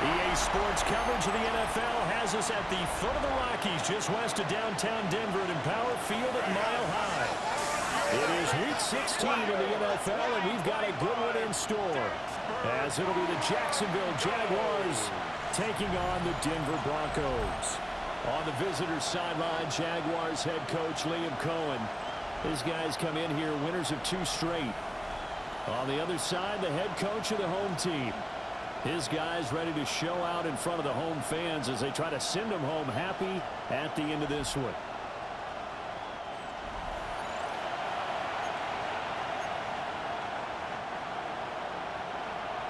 EA Sports coverage of the NFL has us at the foot of the Rockies, just west of downtown Denver at Empower Field at Mile High. It is Week 16 in the NFL, and we've got a good one in store, as it'll be the Jacksonville Jaguars taking on the Denver Broncos. On the visitor's sideline, Jaguars head coach Liam Cohen. His guys come in here winners of 2 straight. On the other side, the head coach of the home team. His guys ready to show out in front of the home fans as they try to send them home happy at the end of this one.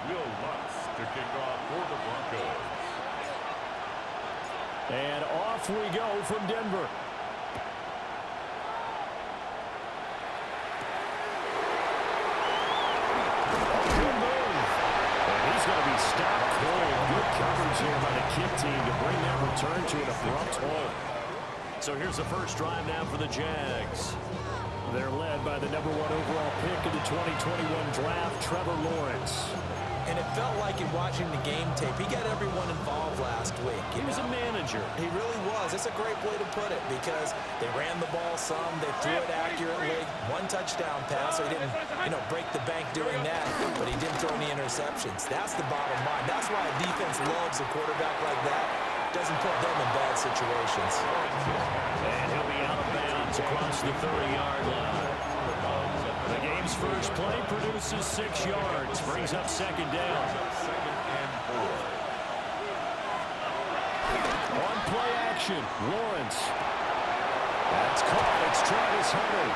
Will Lutz to kick off for the Broncos. And off we go from Denver. Stopped cold. Good coverage here by the kick team to bring that return to an abrupt halt. So here's the first drive now for the Jags. They're led by the #1 overall pick in the 2021 draft, Trevor Lawrence. And it felt like in watching the game tape, he got everyone involved last week. He was a manager. He really was. That's a great way to put it because they ran the ball some, they threw it accurately. 1 touchdown pass, so he didn't, break the bank doing that, but he didn't throw any interceptions. That's the bottom line. That's why a defense loves a quarterback like that. Doesn't put them in bad situations. And he'll be out of bounds across the 30-yard line. The game's first play produces 6 yards, brings up second down. On play action, Lawrence. That's caught. It's Travis Hunter.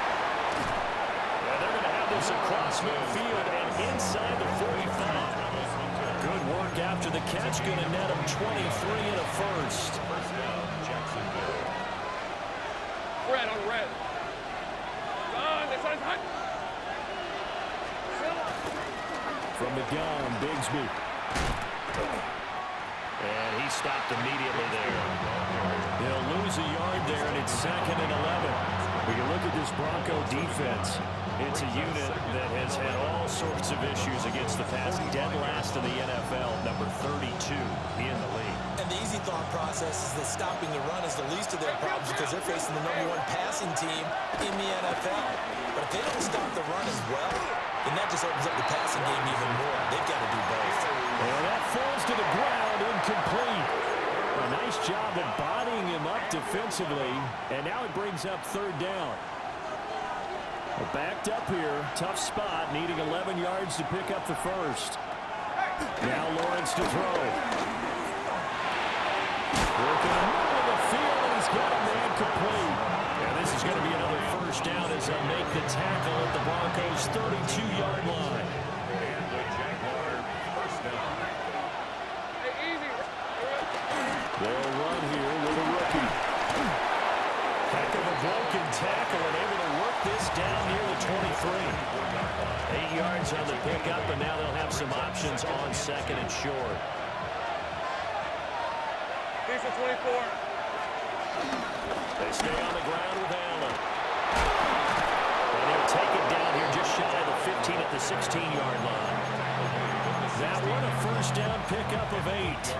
And they're going to have this across midfield and inside the 45. Good work after the catch. Going to net him 23 and a first. First down, Jacksonville. Red on red. This one's hot. From the gun, Bigsby. And he stopped immediately there. They'll lose a yard there, and it's 2nd and 11. When you look at this Bronco defense, it's a unit that has had all sorts of issues against the pass. Dead last in the NFL, number 32 in the league. And the easy thought process is that stopping the run is the least of their problems because they're facing the #1 passing team in the NFL. But if they don't stop the run as well, then that just opens up the passing game even more. They've got to do both. And that falls to the ground, incomplete. A nice job of bodying him up defensively, and now it brings up 3rd down. Well, backed up here, tough spot, needing 11 yards to pick up the first. Now Lawrence to throw. Working in the middle of the field, and he's got a man complete. And this is going to be another first down as they make the tackle at the Broncos' 32-yard line. And the Jaguars first down. They'll run here with a rookie. Heck of a broken tackle and able to work this down near the 23. 8 yards on the pickup, and now they'll have some options on 2nd and short. Here's the 24. They stay on the ground with Allen. And they'll take it down here just shy of the 15 at the 16-yard line. That one a first down pickup of 8.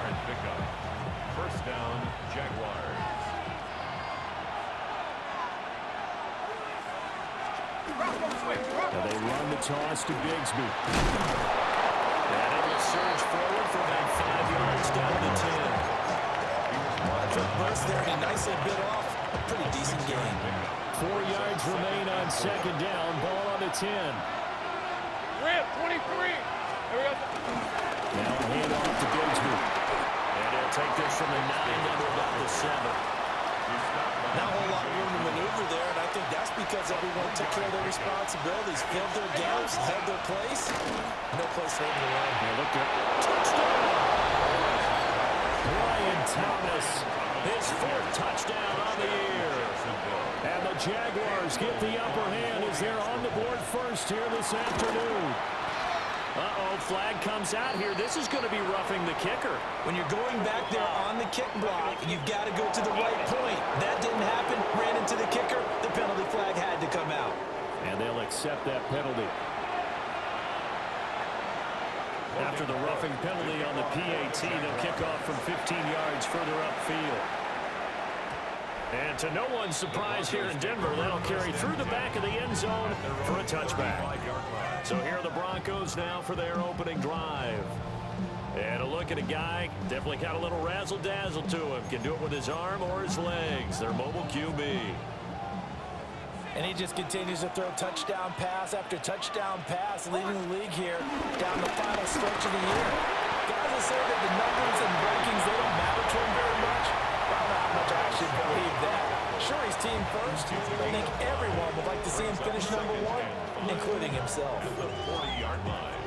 First down, Jaguars. Now they run the toss to Bigsby. And it will surge forward for about 5 yards down to 10. A quick burst there, and he nicely bit off. A pretty decent game. 4 yards remain on 2nd down. Ball on the 10. Rip, 23. There we go. Now a hand off to Bigsby. And he'll take this from the 9 down to about the 7. Not a whole lot of room to maneuver there, and I think that's because everyone took care of their responsibilities, filled their gaps, held their place. No place for him to run. They looked at touchdown. Brian Thomas, his 4th touchdown on the year. And the Jaguars get the upper hand as they're on the board first here this afternoon. Uh-oh, flag comes out here. This is going to be roughing the kicker. When you're going back there on the kick block, you've got to go to the right point. That didn't happen. Ran into the kicker. The penalty flag had to come out. And they'll accept that penalty. After the roughing penalty on the PAT, they'll kick off from 15 yards further upfield. And to no one's surprise here in Denver, that'll carry through the back of the end zone for a touchback. So here are the Broncos now for their opening drive. And a look at a guy, definitely got a little razzle-dazzle to him. Can do it with his arm or his legs. Their mobile QB. And he just continues to throw touchdown pass after touchdown pass, leading the league here down the final stretch of the year. Guys will say that the numbers and rankings, they don't matter to him very much. I don't know how much I actually believe that. Sure, he's team first, but I think everyone would like to see him finish number one, including himself.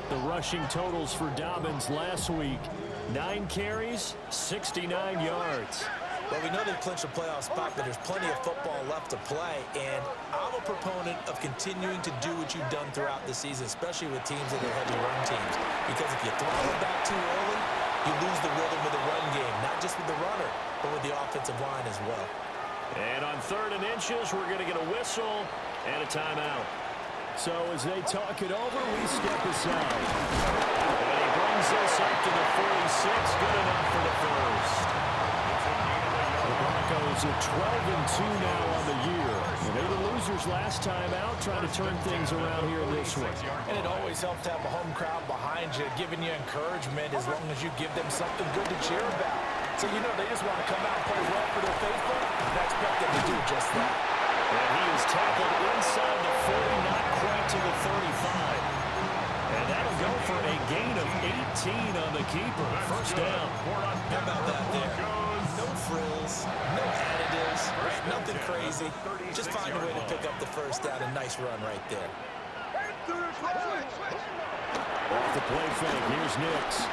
The rushing totals for Dobbins last week, 9 carries, 69 yards. Well, we know they've clinched a playoff spot, but there's plenty of football left to play, and I'm a proponent of continuing to do what you've done throughout the season, especially with teams that are heavy run teams, because if you throttle back too early, you lose the rhythm of the run game, not just with the runner, but with the offensive line as well. And on 3rd and inches, we're going to get a whistle and a timeout. So as they talk it over, we step aside. And he brings us up to the 46, good enough for the first. The Broncos are 12-2 now on the year. They were losers last time out, trying to turn things around here in this one. And it always helps to have a home crowd behind you, giving you encouragement as long as you give them something good to cheer about. So you know they just want to come out and play well for their faithful, and I expect them to do just that. And he is tackled inside the 40, not quite to the 35. And that'll go for a gain of 18 on the keeper. First down. How about that there? No frills, no additives, right? Nothing crazy. Just find a way to pick up the first down. A nice run right there. Off the play fake, here's Nix.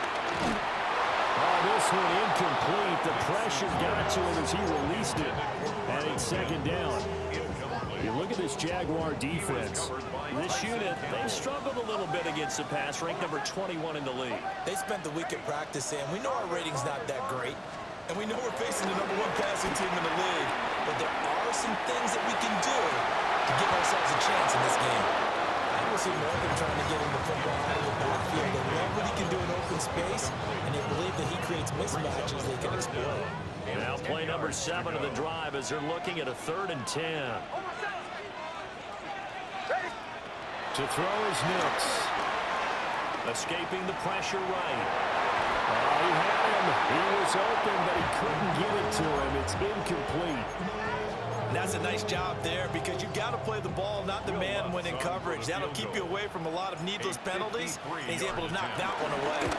Oh, this one incomplete. The pressure got to him as he released it. And it's second down. You look at this Jaguar defense. This unit, they've struggled a little bit against the pass, ranked number 21 in the league. They spent the week at practice, and we know our rating's not that great. And we know we're facing the number 1 passing team in the league. But there are some things that we can do to give ourselves a chance in this game. I will see more of them trying to get him the football out of the backfield. They love what he can do in open space, and they believe that he creates mismatches they can exploit. Now play number 7 of the drive as they're looking at a 3rd and 10. To throw is Nix. Escaping the pressure right. Oh, he had him. He was open, but he couldn't get it to him. It's incomplete. And that's a nice job there because you've got to play the ball, not the man when in coverage. That'll keep you away from a lot of needless penalties. And he's able to knock that one away.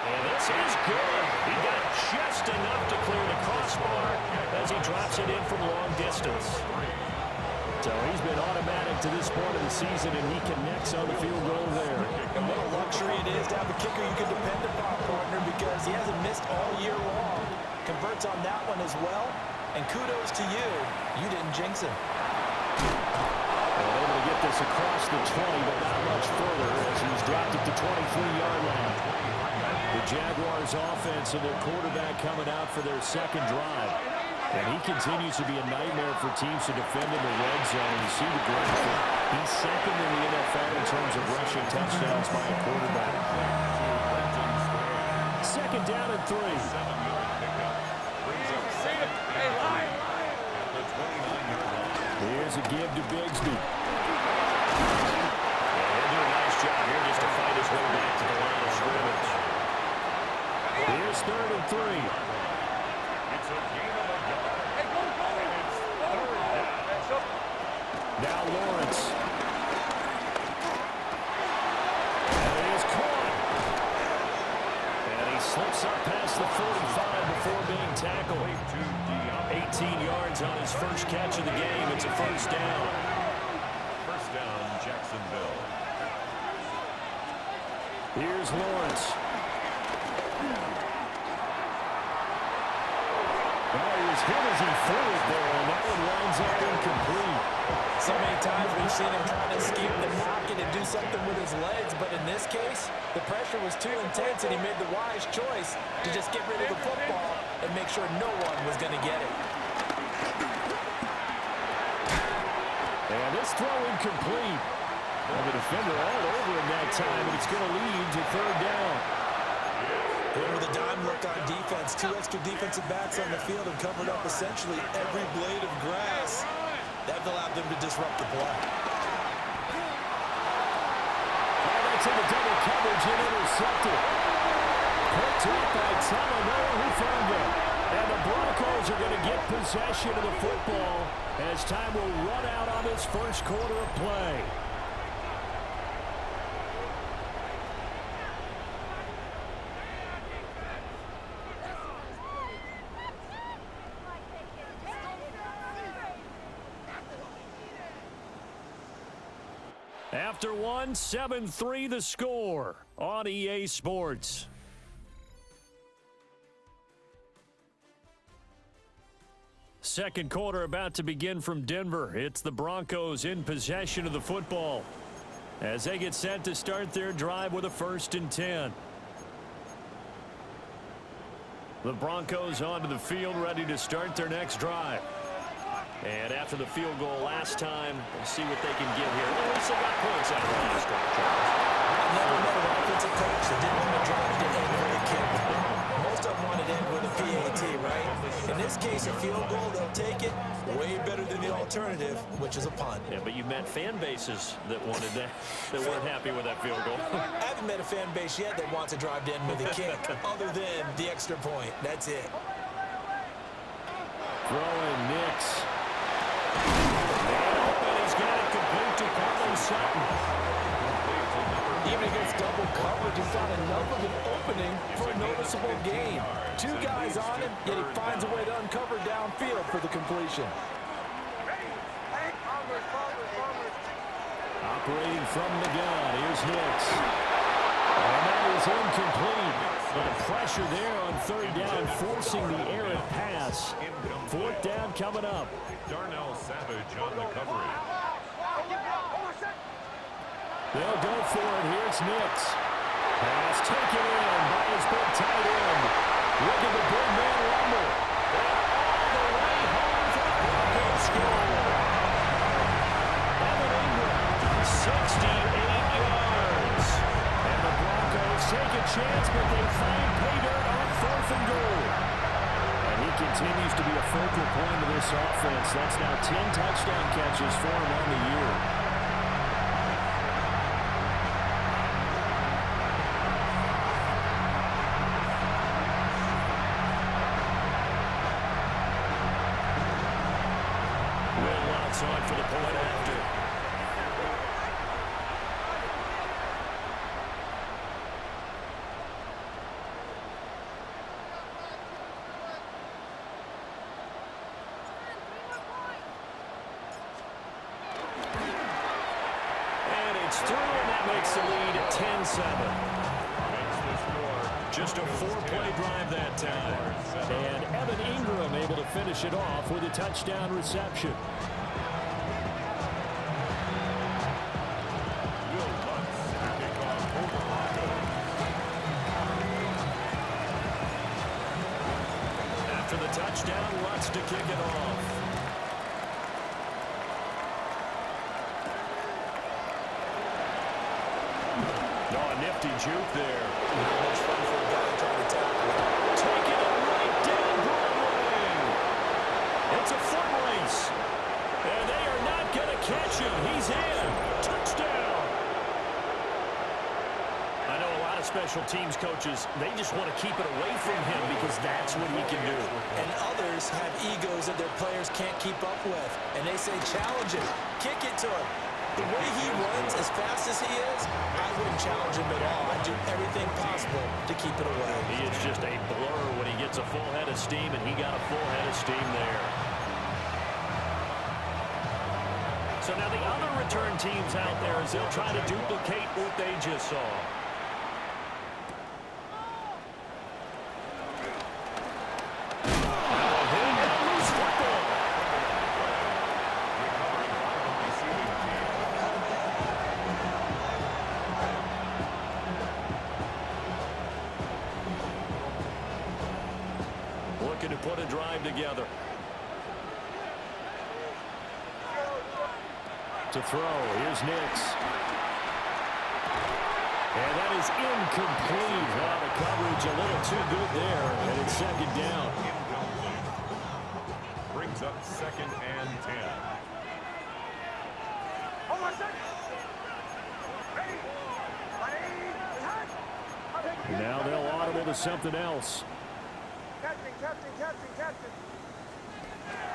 And this is good. He got just enough to clear the crossbar as he drops it in from long distance. So he's been automatic to this point of the season, and he connects on the field goal there. And what a luxury it is to have a kicker you can depend upon, partner, because he hasn't missed all year long. Converts on that one as well. And kudos to you. You didn't jinx him. Well, able to get this across the 20, but not much further as he's dropped it to 23-yard line. The Jaguars offense and their quarterback coming out for their second drive. And he continues to be a nightmare for teams to defend in the red zone. You see the graphic. He's second in the NFL in terms of rushing touchdowns by a quarterback. Second down and 3. Here's a give to Bigsby. And he'll do a nice job here just to find his way back to the line of scrimmage. Here's 3rd and 3. Now Lawrence. And it is caught. And he slips up past the 45 before being tackled. 18 yards on his first catch of the game. It's a first down. First down, Jacksonville. Here's Lawrence. Well, he was hit as he threw it there, and that one winds up incomplete. So many times we've seen him trying to escape the pocket and do something with his legs, but in this case, the pressure was too intense, and he made the wise choice to just get rid of the football and make sure no one was going to get it. And this throw incomplete. And the defender all over him that time, and it's going to lead to third down. And with a dime look on defense, 2 extra defensive backs on the field and covered up essentially every blade of grass. That allowed them to disrupt the play. Oh, that's into double coverage and intercepted. Picked up by Talanoa, who found it. And the Broncos are going to get possession of the football as time will run out on this first quarter of play. After one, 7-3 the score on EA Sports. Second quarter about to begin from Denver. It's the Broncos in possession of the football as they get set to start their drive with a 1st and 10. The Broncos onto the field ready to start their next drive. And after the field goal last time, we'll see what they can get here. At least they got points out of the last drive. I never met an offensive coach that didn't want to drive to end with a kick. Most of them wanted to end with a PAT, right? In this case, a field goal, they'll take it. Way better than the alternative, which is a punt. Yeah, but you met fan bases that wanted that, that weren't happy with that field goal. I haven't met a fan base yet that wants to drive to end with a kick, other than the extra point. That's it. Throwing Nix. And he's got it complete to Cortland Sutton. Even against double coverage, he's got enough of an opening for a noticeable gain. 2 guys on him, yet he finds a way to uncover downfield for the completion. Operating from the gun, here's Nix. And that is incomplete. But the pressure there on 3rd down, forcing the errant pass. 4th down coming up. Darnell Savage on the coverage. They'll go for it. Here's Nix. Pass taken in by his big tight end. Look at the big man rumble. And all the way home for the Broncos score. Evan Ingram, 68 yards. And the Broncos take a chance, but they find pay dirt on 4th and goal. And he continues to be a focal point of this offense. That's now 10 touchdown catches for him on the year. On for the point after. And it's through, and that makes the lead at 10-7. Just a 4-play drive that time. And Evan Ingram able to finish it off with a touchdown reception. Touchdown, Lutz to kick it off. Oh, a nifty juke there. Not much fun for a guy trying to tackle it. Taking it right down Broadway. It's a foot race. And they are not going to catch him. He's in. Touchdown. I know a lot of special teams coaches, they just want to keep it away from him because that's what he can do. And others have egos that their players can't keep up with. And they say, challenge him. Kick it to him. The way he runs as fast as he is, I wouldn't challenge him at all. I'd do everything possible to keep it away. He is just a blur when he gets a full head of steam, and he got a full head of steam there. So now the other return teams out there as they'll try to duplicate what they just saw. Looking to put a drive together. To throw, here's Nix. And that is incomplete. Well, the coverage a little too good there, and it's second down. Brings up 2nd and 10. Hold on a second. Ready? Now they'll audible to something else. Captain.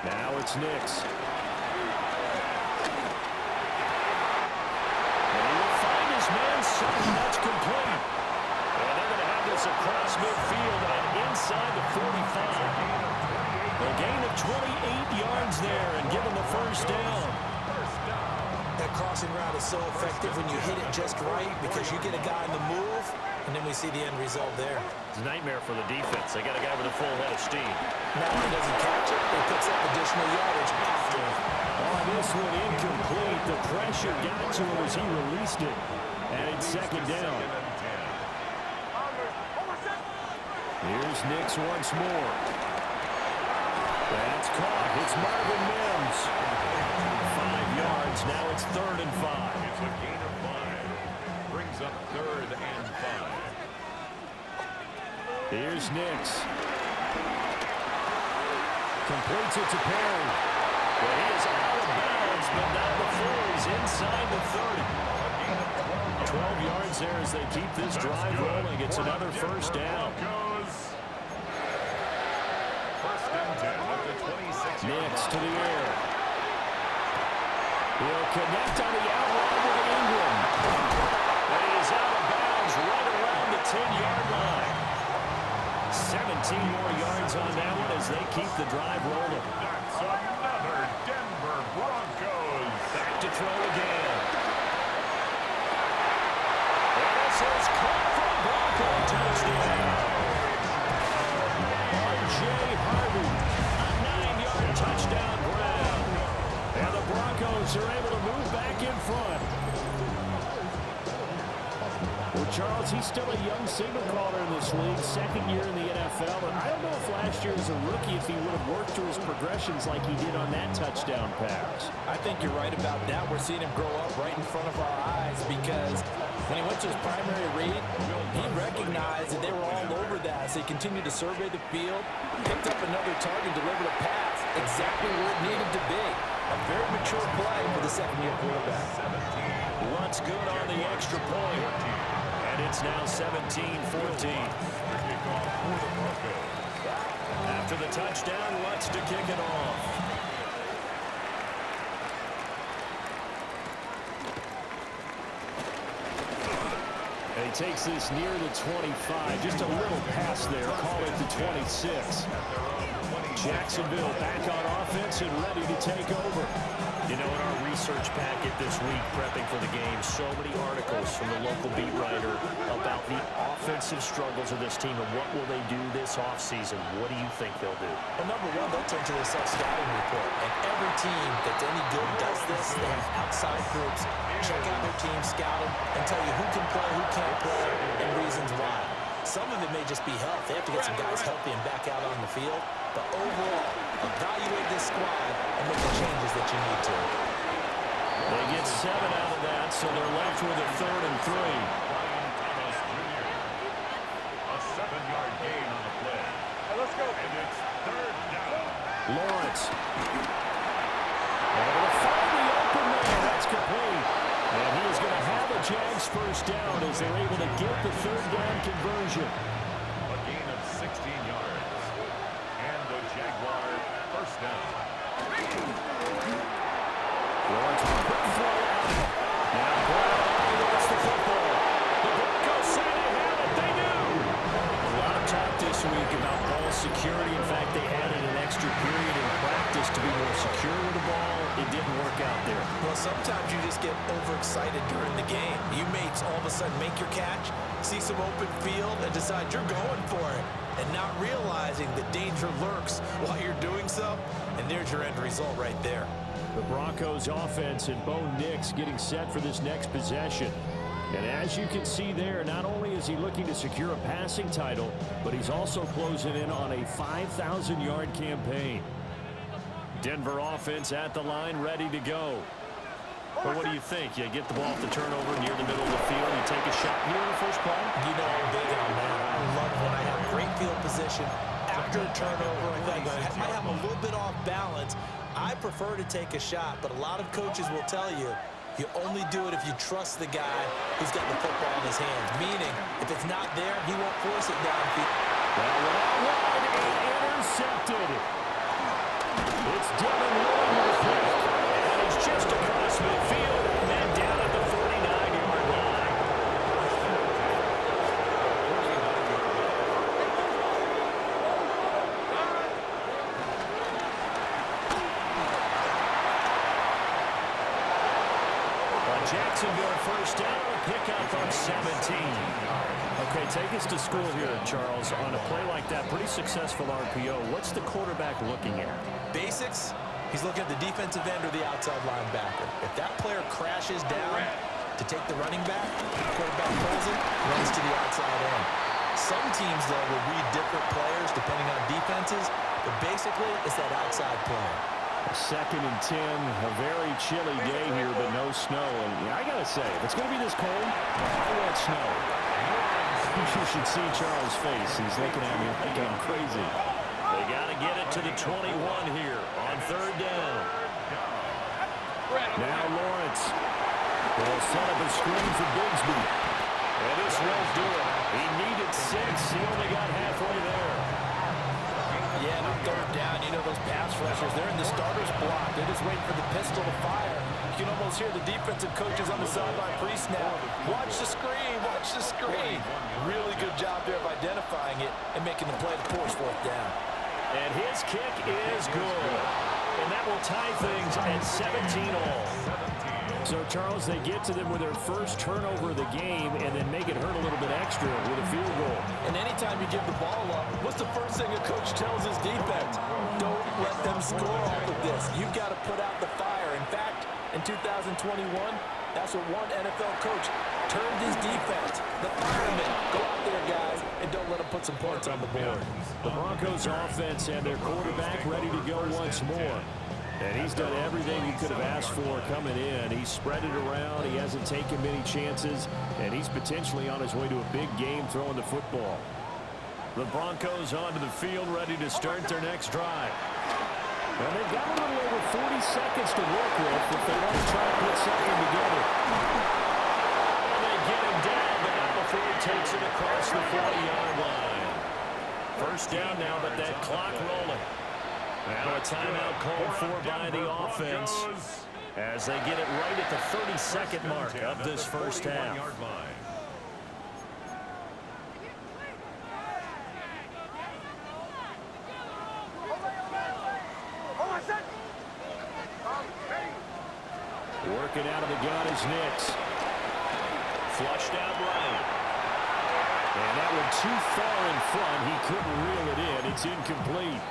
Now it's Nix. And he will find his man something that's complete. And they're going to have this across midfield and inside the 45. A gain of 28 yards there and give him the first down. That crossing route is so effective when you hit it just right because you get a guy in the move, and then we see the end result there. It's a nightmare for the defense. They got a guy with a full head of steam. Now he doesn't catch it, he picks up additional yardage after. Oh, this one incomplete. The pressure got to him as he released it. And it's second down. Here's Nix once more. That's caught. It's Marvin Mims. 5 yards. Now it's 3rd and 5. It's a gain of 5. Brings up 3rd and 5. Here's Nix. Completes it to Perry. Well, he is out of bounds, but not before he's inside the 30. 12 yards there as they keep this drive rolling. It's another first down. First and 10 at the 26. Nix to the air. He'll connect on the outrun with Ingram. And he is out of bounds right around the 10-yard line. 17 more yards on that one as they keep the drive rolling. That's another Denver Broncos. Back to throw again. And this is caught for a Bronco touchdown. R.J. Harvey, a 9-yard touchdown grab. And the Broncos are able to move back in front. Well, Charles, he's still a young signal caller in this league, 2nd year in the NFL. And I don't know if last year as a rookie, if he would have worked through his progressions like he did on that touchdown pass. I think you're right about that. We're seeing him grow up right in front of our eyes because when he went to his primary read, he recognized that they were all over that as they continued to survey the field, picked up another target, delivered a pass exactly where it needed to be. A very mature play for the 2nd-year quarterback. Luntz good on the extra point. And it's now 17-14. After the touchdown, Luntz to kick it off. And he takes this near the 25. Just a little pass there. Call it the 26. Jacksonville back on offense and ready to take over. You know, in our research packet this week, prepping for the game, so many articles from the local beat writer about the offensive struggles of this team and what will they do this offseason. What do you think they'll do? Well, number one, they'll turn to their self-scouting report. And every team that's any good does this. They have outside groups, check out their team, scout them, and tell you who can play, who can't play, and reasons why. Some of it may just be health. They have to get some guys healthy and back out on the field. But overall, evaluate this squad and make the changes that you need to. They get 7 out of that, so they're left with a 3rd and 3. A 7-yard gain on the play. Let's go. And it's 3rd down. Lawrence. Able to find the open man. That's complete. And he is going to have a Jags first down as they're able to get the 3rd down conversion. A gain of 16 yards. And the Jaguar first down. Lawrence with a quick throw out. Now Brown gets the football. The Broncos say they have it. They do. A lot of talk this week about ball security. In fact, they added an extra period in practice to be more secure with the ball. It didn't work out there. Well, sometimes you just get overexcited during the game. You may all of a sudden make your catch, see some open field, and decide you're going for it, and not realizing the danger lurks while you're doing so, and there's your end result right there. The Broncos offense and Bo Nix getting set for this next possession. And as you can see there, not only is he looking to secure a passing title, but he's also closing in on a 5,000-yard campaign. Denver offense at the line, ready to go. Well, what do you think? You get the ball off the turnover near the middle of the field, you take a shot here in the first play? You know I'm big on that. I love when I have great field position after a turnover. I think I might have a little bit off balance. I prefer to take a shot, but a lot of coaches will tell you, you only do it if you trust the guy who's got the football in his hands. Meaning, if it's not there, he won't force it downfield. Well, wide and intercepted. It's Devin Lloyd with the pick. And he's just across midfield and then down at the 49-yard line. Jacksonville first down, pick up on 17. Okay, take us to school here, Charles. On a play like that, pretty successful RPO. What's the quarterback looking at? Basics, he's looking at the defensive end or the outside linebacker. If that player crashes down to take the running back, the quarterback pulls it, runs to the outside end. Some teams, though, will read different players depending on defenses, but basically it's that outside play. 2nd and 10, a very chilly day here, but no snow. And I got to say, if it's going to be this cold, I want snow. You should see Charles' face. He's looking at me like I'm crazy. They got to get it to the 21 here on 3rd down. Now Lawrence will set up a screen for Bigsby. And this won't do it. He needed 6. He only got halfway there. Yeah, and on 3rd down, you know those pass rushers, they're in the starter's block. They're just waiting for the pistol to fire. You can almost hear the defensive coaches on the sideline pre-snap. Watch the screen, watch the screen. Really good job there of identifying it and making the play to force 4th down. And his kick is good. And that will tie things at 17 all. So, Charles, they get to them with their first turnover of the game and then make it hurt a little bit extra with a field goal. And anytime you give the ball up, what's the first thing a coach tells his defense? Don't let them score off of this. You've got to put out the fire. In fact, in 2021, that's what one NFL coach turned his defense. The firemen. Go out there, guys, and don't let them put some points on the board. The Broncos offense and their quarterback ready to go once more. And he's done everything he could have asked for coming in. He's spread it around. He hasn't taken many chances. And he's potentially on his way to a big game throwing the football. The Broncos onto the field ready to start their next drive. And they've got a little over 40 seconds to work with if they want to try and put something together. And they get him down, but not before he takes it across the 40-yard line. First down now, but that clock rolling. Now a timeout called for by the offense as they get it right at the 32nd mark of this first half. Working out of the gun is Nix. Flushed out right. And that one too far in front. He couldn't reel it in. It's incomplete.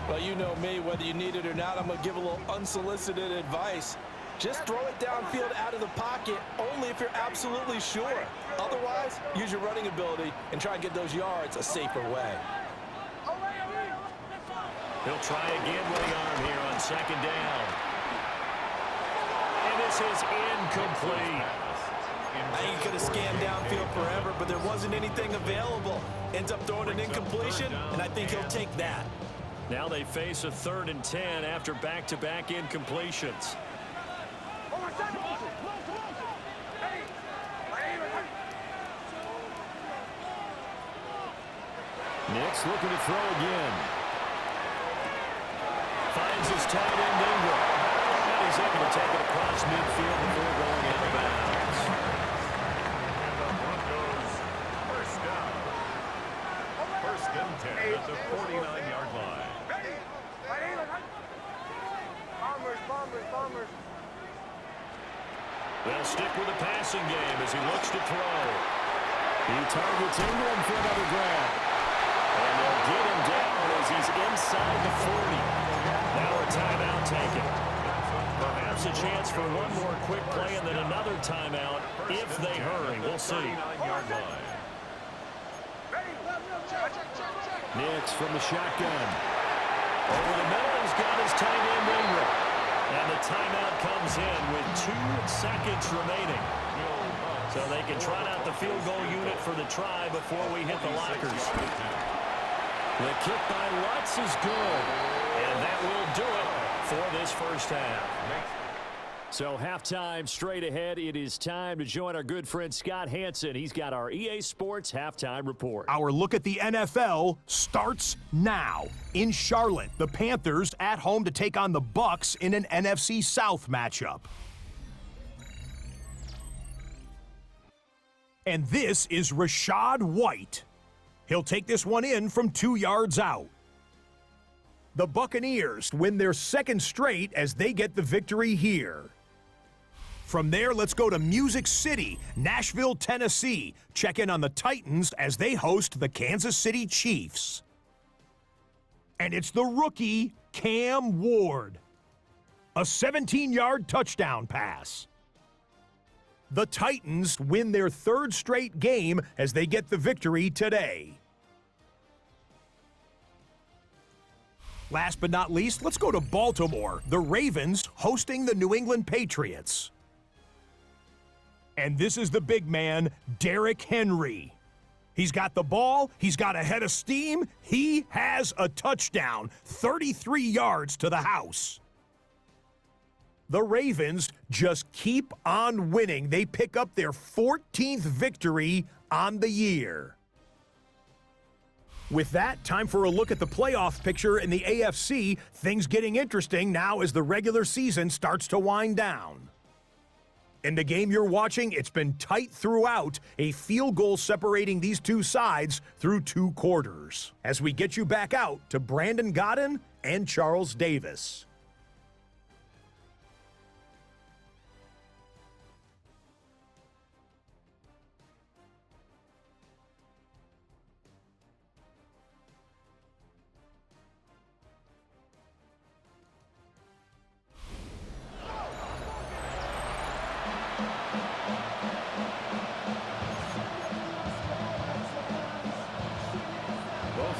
Well, you know me, whether you need it or not, I'm going to give a little unsolicited advice. Just throw it downfield out of the pocket only if you're absolutely sure. Otherwise, use your running ability and try and get those yards a safer way. He'll try again with the arm here on 2nd down. And this is incomplete. I think he could have scanned downfield forever, but there wasn't anything available. Ends up throwing an incompletion, and I think he'll take that. Now they face a 3rd and 10 after back-to-back incompletions. Nix looking to throw again. Finds his tight end Ingram. And he's able to take it across midfield before going out of bounds. And the Broncos first down. 1st and 10 at the 49-yard line. They'll stick with the passing game as he looks to throw. He targets Ingram for another grab. And they'll get him down as he's inside the 40. Now a timeout taken. Perhaps a chance for one more quick play and then another timeout if they hurry. We'll see. 49-yard line. Nix from the shotgun. Over the middle, he's got his tight end Ingram. And the timeout comes in with 2 seconds remaining. So they can trot out the field goal unit for the try before we hit the lockers. The kick by Lutz is good. And that will do it for this first half. So halftime straight ahead. It is time to join our good friend Scott Hansen. He's got our EA Sports halftime report. Our look at the NFL starts now. In Charlotte, the Panthers at home to take on the Bucs in an NFC South matchup. And this is Rachaad White. He'll take this one in from 2 yards out. The Buccaneers win their second straight as they get the victory here. From there, let's go to Music City, Nashville, Tennessee. Check in on the Titans as they host the Kansas City Chiefs. And it's the rookie, Cam Ward. A 17-yard touchdown pass. The Titans win their third straight game as they get the victory today. Last but not least, let's go to Baltimore. The Ravens hosting the New England Patriots. And this is the big man, Derrick Henry. He's got the ball. He's got a head of steam. He has a touchdown, 33 yards to the house. The Ravens just keep on winning. They pick up their 14th victory on the year. With that, time for a look at the playoff picture in the AFC. Things getting interesting now as the regular season starts to wind down. In the game you're watching, it's been tight throughout, a field goal separating these two sides through 2 quarters. As we get you back out to Brandon Godden and Charles Davis.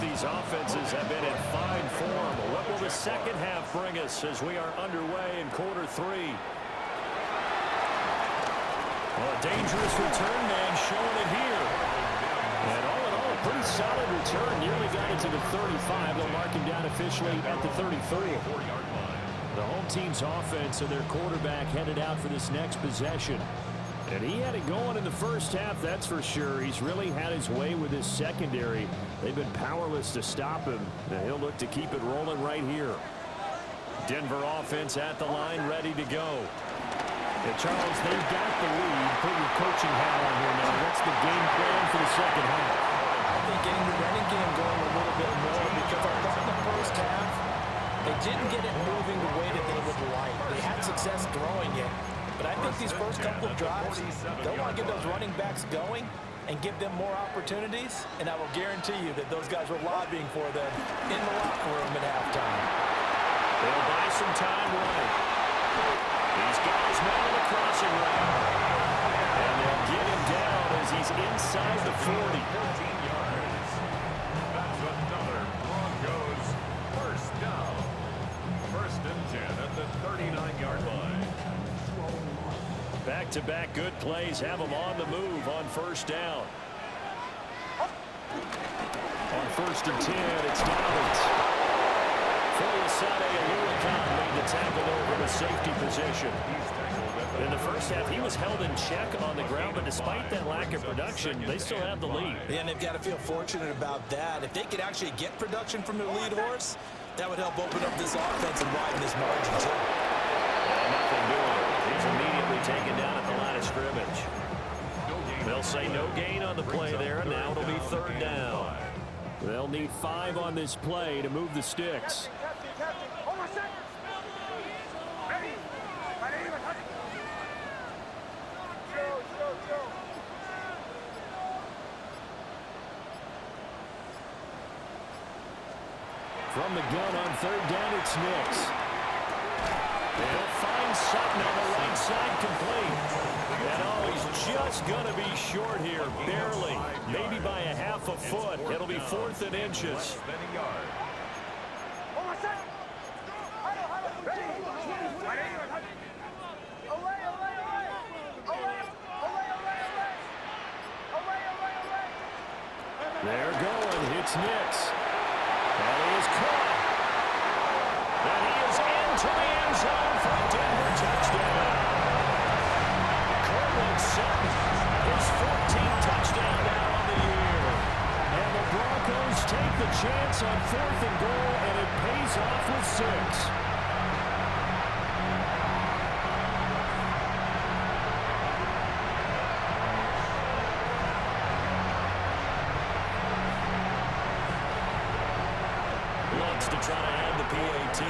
These offenses have been in fine form. What will the second half bring us as we are underway in quarter 3? Well, a dangerous return man showing it here. And all in all, a pretty solid return. Nearly got it to the 35. They'll mark him down officially at the 33. The home team's offense and their quarterback headed out for this next possession. And he had it going in the first half, that's for sure. He's really had his way with his secondary. They've been powerless to stop him. And he'll look to keep it rolling right here. Denver offense at the line, ready to go. And Charles, they've got the lead. Put your coaching hat on here now. What's the game plan for the second half? I think getting the running game going a little bit more because I thought in the first half, they didn't get it moving the way that they would like. They had success throwing it. But I think these first couple of drives, they'll want to get those running backs going and give them more opportunities. And I will guarantee you that those guys were lobbying for them in the locker room at halftime. They'll buy some time running. He's got his man on the crossing route. And they'll get him down as he's inside the 40. 14 yards. That's another Broncos first down. First and 10 at the 39-yard line. Back-to-back good plays have them on the move on first down. On first and 10, it's Dobbins. Foyesade Aluakon made the tackle over the safety position. In the first half, he was held in check on the ground, but despite that lack of production, they still have the lead. Yeah, and they've got to feel fortunate about that. If they could actually get production from their lead horse, that would help open up this offense and widen this margin, too. Nothing doing. He's immediately taken down at the line of scrimmage. They'll say no gain on the play there, and now it'll be third down. They'll need 5 on this play to move the sticks. Captain, hold on a second. Ready? Joe. From the gun on third down, it's Nix. They'll find Sutton on the right side complete. And oh, he's just going to be short here, barely. Maybe by a half a foot. It'll be 4th and inches. Hold on a second. Ready? They're going. It's Nix. And he is caught. And he is into the end zone for a Denver touchdown. Cortland Sutton, his 14th touchdown now on the year. And the Broncos take the chance on 4th and goal, and it pays off with 6. To try to add the PAT.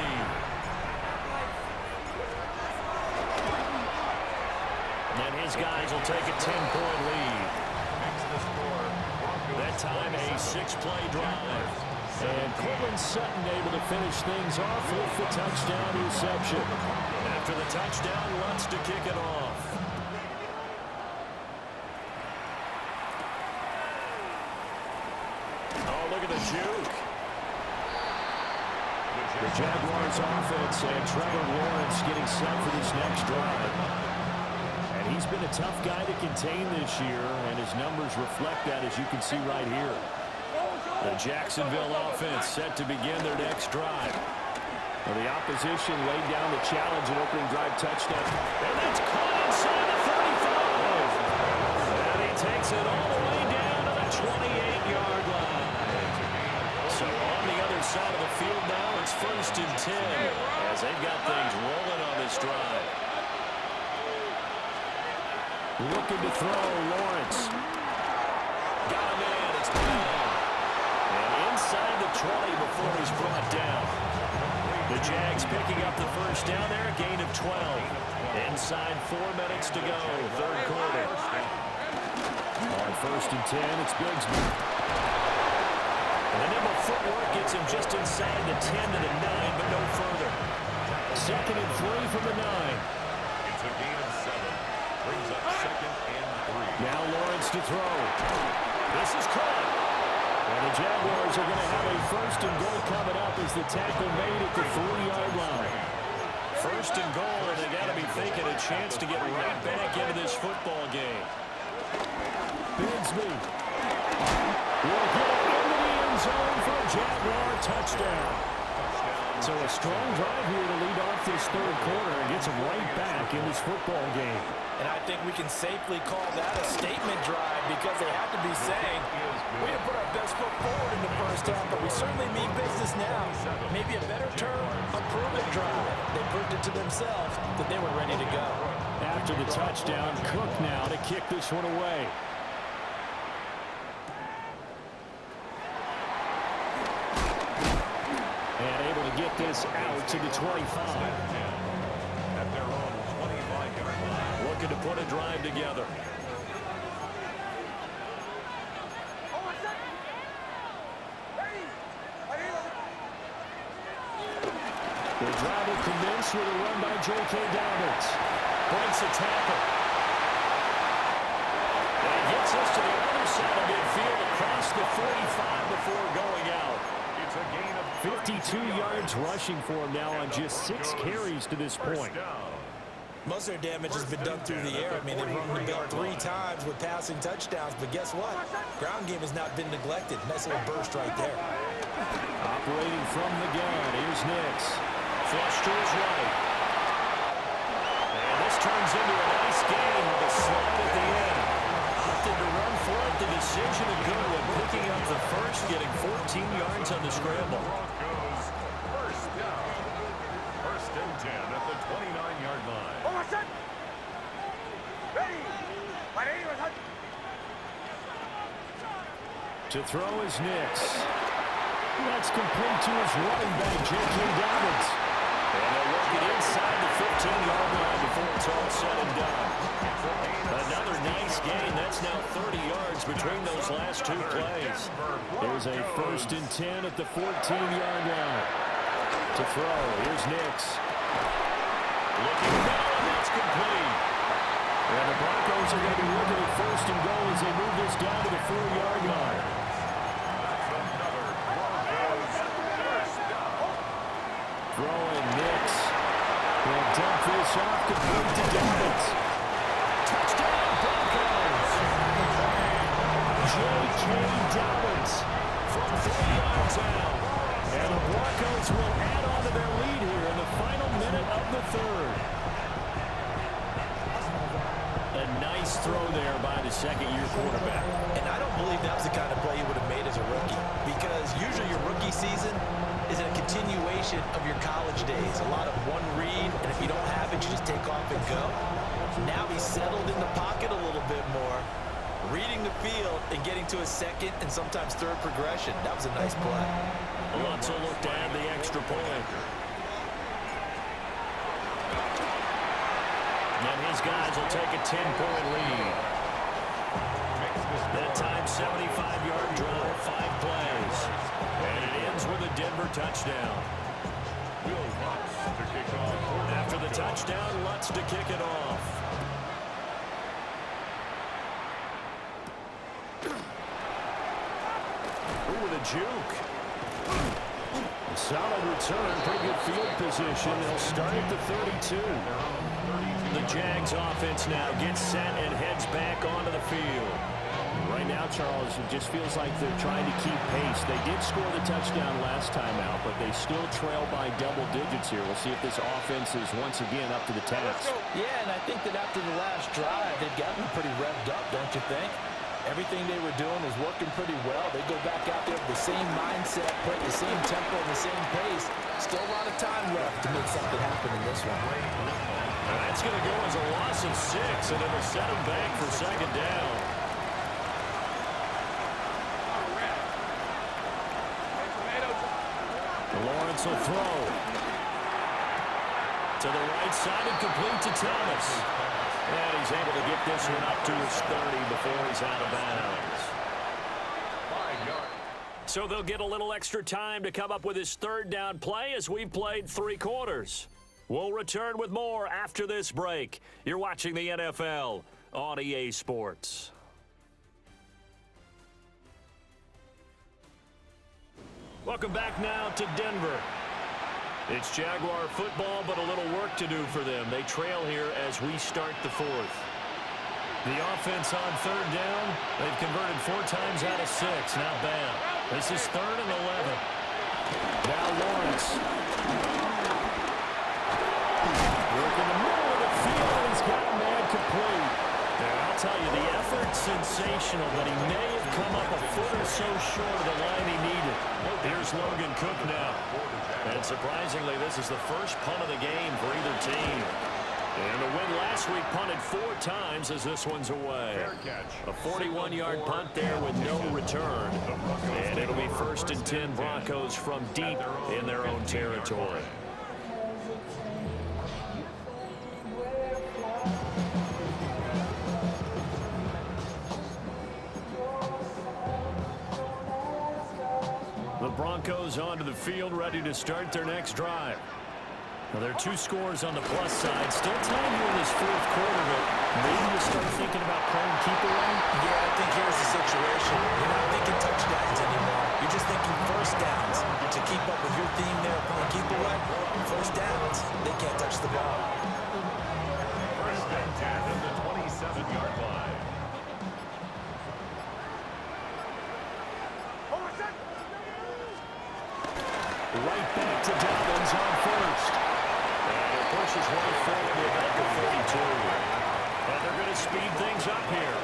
And his guys will take a 10-point lead. That time a 6-play drive. And Cortland Sutton able to finish things off with the touchdown reception. After the touchdown, Lutz to kick it off. Oh, look at the juke. The Jaguars offense and Trevor Lawrence getting set for this next drive. And he's been a tough guy to contain this year, and his numbers reflect that, as you can see right here. The Jacksonville offense set to begin their next drive. Well, the opposition laid down the challenge and opening drive touchdown. And that's caught inside the 35. And he takes it all the way down to the 28-yard line. So on the other side of the field now, it's 1st and 10 as they've got things rolling on this drive. Looking to throw, Lawrence. Got him in, it's Brown. And inside the 20 before he's brought down. The Jags picking up the first down there, a gain of 12. Inside 4 minutes to go, 3rd quarter. On 1st and 10, it's Bigsby. And the nimble footwork gets him just inside the 10 to the 9, but no further. 2nd and 3 from the 9. It's a gain of 7. Brings up 2nd and 3. Now Lawrence to throw. This is caught. And the Jaguars are going to have a 1st and goal coming up as the tackle made at the 3-yard line. 1st and goal, and they got to be thinking a chance to get right back into this football game. Bigsby will get it into the end zone for a Jaguar touchdown. So a strong drive here to lead off this 3rd quarter and gets them right back in this football game. And I think we can safely call that a statement drive because they have to be saying, we have put our best foot forward in the first half, but we certainly mean business now. Maybe a better term, a prove-it drive. They proved it to themselves that they were ready to go. After the touchdown, Cook now to kick this one away. And able to get this out to the 25. At their own 25-yard line. Looking to put a drive together. The drive will commence with a run by J.K. Dobbins. Breaks a tackle. And he gets us to the other side of midfield across the 45 before going out. It's a gain of 52 yards rushing for him now on just 6 carries to this point. Most of their damage has been done through the air. I mean, they've run the ball 3 times with passing touchdowns, but guess what? Ground game has not been neglected. Nice little burst right there. Operating from the gun, here's Nix. Flush to his right. And this turns into a nice game with a slide at the end. Opted to run for it. The decision of Goodwin picking up the first, getting 14 yards on the scramble. Broncos first down. 1st and 10 at the 29-yard line. To throw is Nix. That's complete to his running back, J.K. Dobbins. And they'll work it inside the 15-yard line before it's all said and done. Another nice gain. That's now 30 yards between those last 2 plays. There's a 1st and 10 at the 14-yard line. To throw, here's Nix. Looking down, and that's complete. And the Broncos are going to be looking at 1st and goal as they move this down to the 4-yard line. Throwing Nix. He'll dump this off complete to Dobbins. Touchdown Broncos! J.K. Dobbins from 3 yards out. And the Broncos will add on to their lead here in the final minute of the third. A nice throw there by the second-year quarterback. And I don't believe that was the kind of play he would have made as a rookie, because usually your rookie season is a continuation of your college days. A lot of one read, and if you don't have it, you just take off and go. Now he's settled in the pocket a little bit more, reading the field and getting to a second and sometimes third progression. That was a nice play. Alonso looked to add the extra point. And his guys will take a 10-point lead. That time, 75-yard drive, 5 plays. And it ends with a Denver touchdown. After the touchdown, Lutz to kick it off. Ooh, with a juke. Solid return, pretty good field position. They'll start at the 32. The Jags offense now gets set and heads back onto the field. Right now, Charles, it just feels like they're trying to keep pace. They did score the touchdown last time out, but they still trail by double digits here. We'll see if this offense is once again up to the task. Yeah, and I think that after the last drive, they've gotten pretty revved up, don't you think? Everything they were doing was working pretty well. They go back out there with the same mindset, put the same tempo and the same pace. Still a lot of time left to make something happen in this one. And that's going to go as a loss of 6, and it'll set them back for second down. Lawrence will throw. To the right side and complete to Thomas. And he's able to get this one up to his 30 before he's out of bounds. 5 yards. So they'll get a little extra time to come up with his third down play as we've played 3 quarters. We'll return with more after this break. You're watching the NFL on EA Sports. Welcome back now to Denver. It's Jaguar football, but a little work to do for them. They trail here as we start the 4th. The offense on third down, they've converted 4 times out of 6. Not bad. This is 3rd and 11. Now Lawrence. Work in the middle of the field. He's got a man complete. And I'll tell you, the effort's sensational, but he may have come up a foot or so short of the line he needed. Here's Logan Cook now. And surprisingly, this is the first punt of the game for either team. And the win last week punted 4 times as this one's away. A 41-yard punt there with no return. And it'll be 1st and 10 Broncos from deep in their own territory. The Broncos onto the field, ready to start their next drive. Well, there are 2 scores on the plus side. Still time here in this 4th quarter, but maybe you start thinking about playing keep away. Yeah, I think here's the situation. You're not thinking touchdowns anymore. You're just thinking first downs. To keep up with your theme there, playing keep away, first downs, they can't touch the ball. 1st and 10 at the 27-yard line. Right back to Dobbins on 1st. And it pushes right forward to about the 42. And they're going to speed things up here.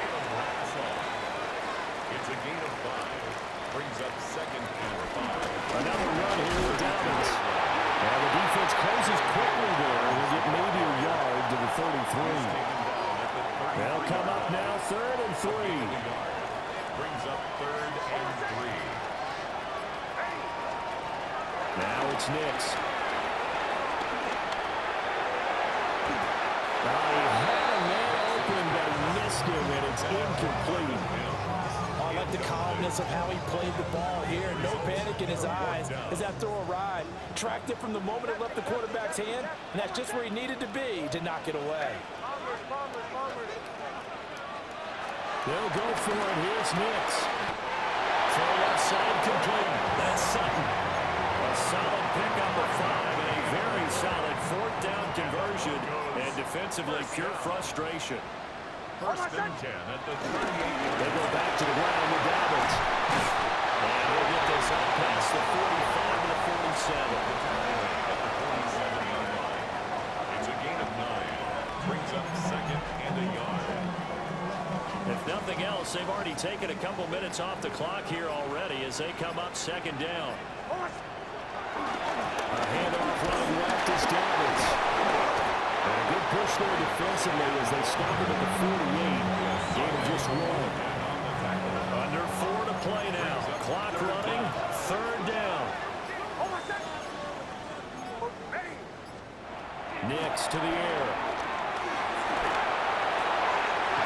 It's a gain of 5. Brings up 2nd and 5. Another run here with Dobbins. And the defense closes quickly there. And we'll get maybe a yard to the 33. They'll come up now 3rd and 3. Brings up 3rd and 3. Now it's Nix. He had a man open, but he missed him, and it's incomplete. I like the calmness of how he played the ball here. No panic in his eyes as that throw arrived. Tracked it from the moment it left the quarterback's hand, and that's just where he needed to be to knock it away. They'll go for it. Here's Nix. Throw left side complete. That's Sutton. A solid pickup of 5 and a very solid 4th down conversion. And defensively, pure frustration. 1st and 10 at the 38-yard line. They go back to the ground with Dobbins. taking a couple minutes off the clock here already as they come up second down. A handoff running left is Davis. And a good push there defensively as they stop him at the 48. Game of just one. Under 4 to play now. Clock running. Third down. Nix to the air.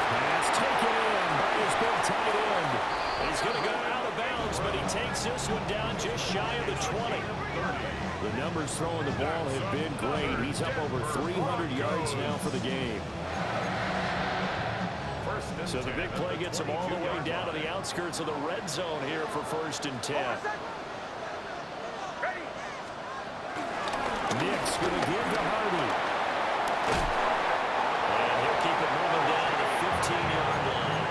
Pass taken in by his big tight end. He's going to go out of bounds, but he takes this one down just shy of the 20. The numbers throwing the ball have been great. He's up over 300 yards now for the game. So the big play gets him all the way down to the outskirts of the red zone here for 1st and 10. Nick's going to give to Hardy. And he'll keep it moving down to the 15-yard line.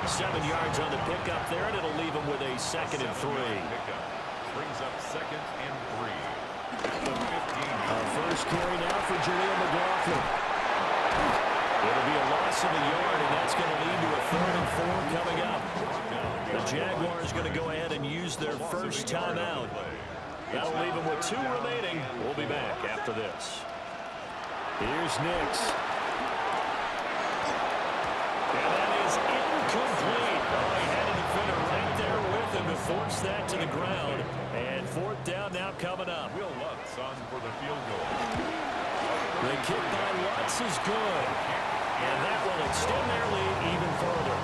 7 yards on the pickup there, and it'll leave him with a 2nd and 3. Brings up 2nd and 3. The 15. First carry now for Jaleel McLaughlin. It'll be a loss of a yard, and that's going to lead to a 3rd and 4 coming up. The Jaguars going to go ahead and use their first timeout. That'll leave them with 2 remaining. We'll be back after this. Here's Nix. And that is incomplete. Oh, he had a defender right there with him to force that to the ground. And 4th down now coming up. Will Lutz on for the field goal. The kick by Lutz is good. And that will extend their lead even further.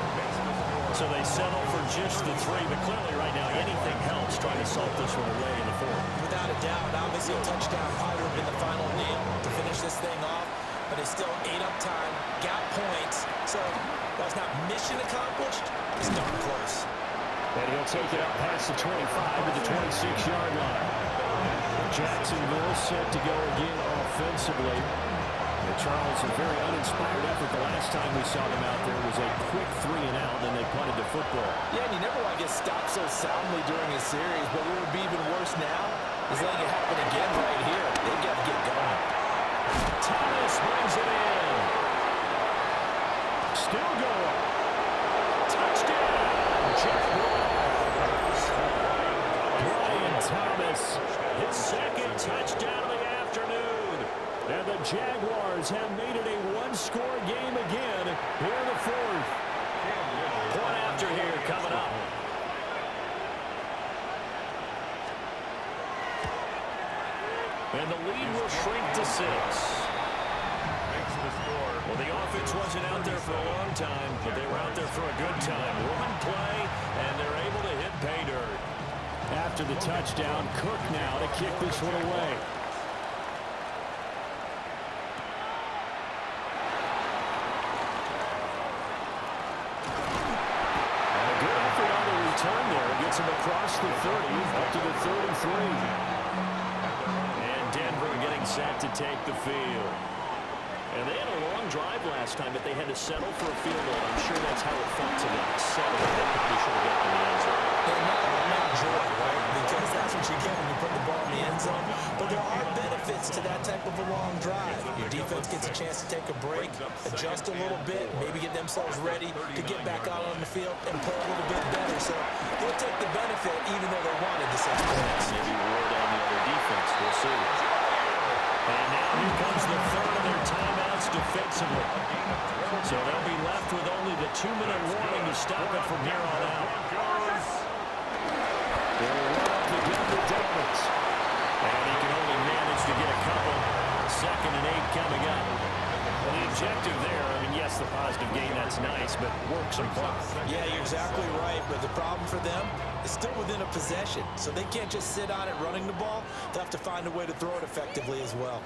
So they settle for just the 3. But clearly right now anything helps trying to salt this one away in the 4th. Without a doubt, obviously a touchdown probably would have been the final nail to finish this thing off. But it's still 8 up time, got points. So while it's not mission accomplished, it's darn close. And he'll take it up past the 25 to the 26-yard line. Jacksonville set to go again offensively. And Charles, a very uninspired effort the last time we saw them out there was a quick 3 and out, and they punted the football. Yeah, and you never want to get stopped so soundly during a series, but what would be even worse now is letting it happen again right here. They've got to get going. Thomas brings it in. Still going. Touchdown, Jaguars. Brian Thomas, his 2nd touchdown of the afternoon. And the Jaguars have made it a 1-score game again here in the 4th. Point after here coming up. And the lead will shrink to 6. Makes the score. Well, the offense wasn't out there for a long time, but they were out there for a good time. One play, and they're able to hit pay dirt. After the touchdown, Cook now to kick this one away. And a good effort on the return there. Gets him across the 30, up to the 33. Denver getting set to take the field. And they had a long drive last time, but they had to settle for a field goal. I'm sure that's how it felt to them. Settle. They probably should have gotten in the end zone. And not joy, right? Because that's what you get when you put the ball in the end zone. But there are benefits to that type of a long drive. Your defense gets a chance to take a break, adjust a little bit, maybe get themselves ready to get back out on the field and play a little bit better. So they'll take the benefit even though they wanted the 6 points. Maybe reward on the other defense. We'll see. And now here comes the 3rd of their timeouts defensively. So they'll be left with only the 2-minute warning to stop it from here on out. They'll run up again to Davis. And he can only manage to get a couple. 2nd and 8 coming up. Well, the objective there, I mean, yes, the positive gain, that's nice, but work some clock. Yeah, you're exactly right. But the problem for them is still within a possession. So they can't just sit on it running the ball. They'll have to find a way to throw it effectively as well.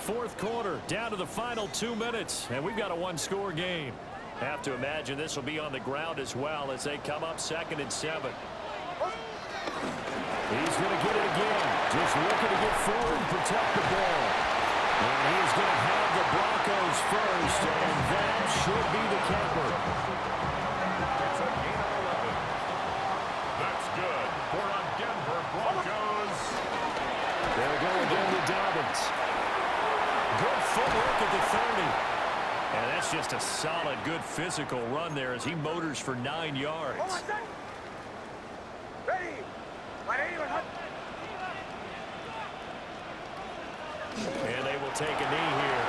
4th quarter, down to the final 2 minutes, and we've got a 1-score game. Have to imagine this will be on the ground as well as they come up 2nd and 7. He's going to get it again. Just looking to get forward and protect the ball. And he's going to have the Broncos first, and that should be the capper. It's a gain of 11. That's good for a Denver Broncos. They'll go again to Dobbins. Good footwork at the 30. And that's just a solid, good physical run there as he motors for 9 yards. Ready. And they will take a knee here.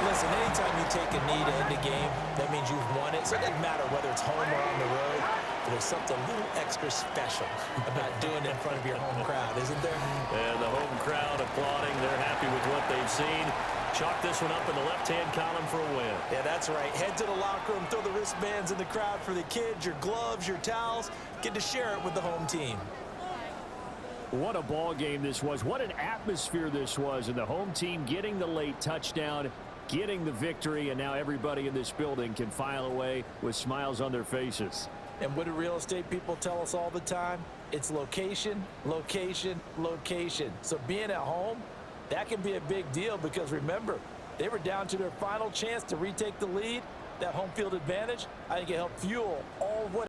Listen, anytime you take a knee to end a game, that means you've won it. So it doesn't matter whether it's home or on the road. But there's something a little extra special about doing it in front of your home crowd, isn't there? And the home crowd applauding. They're happy with what they've seen. Chalk this one up in the left-hand column for a win. Yeah, that's right. Head to the locker room, throw the wristbands in the crowd for the kids, your gloves, your towels. Get to share it with the home team. What a ball game this was. What an atmosphere this was. And the home team getting the late touchdown, getting the victory, and now everybody in this building can file away with smiles on their faces. And what do real estate people tell us all the time? It's location, location, location. So being at home, that can be a big deal because remember, they were down to their final chance to retake the lead. That home field advantage, I think it helped fuel all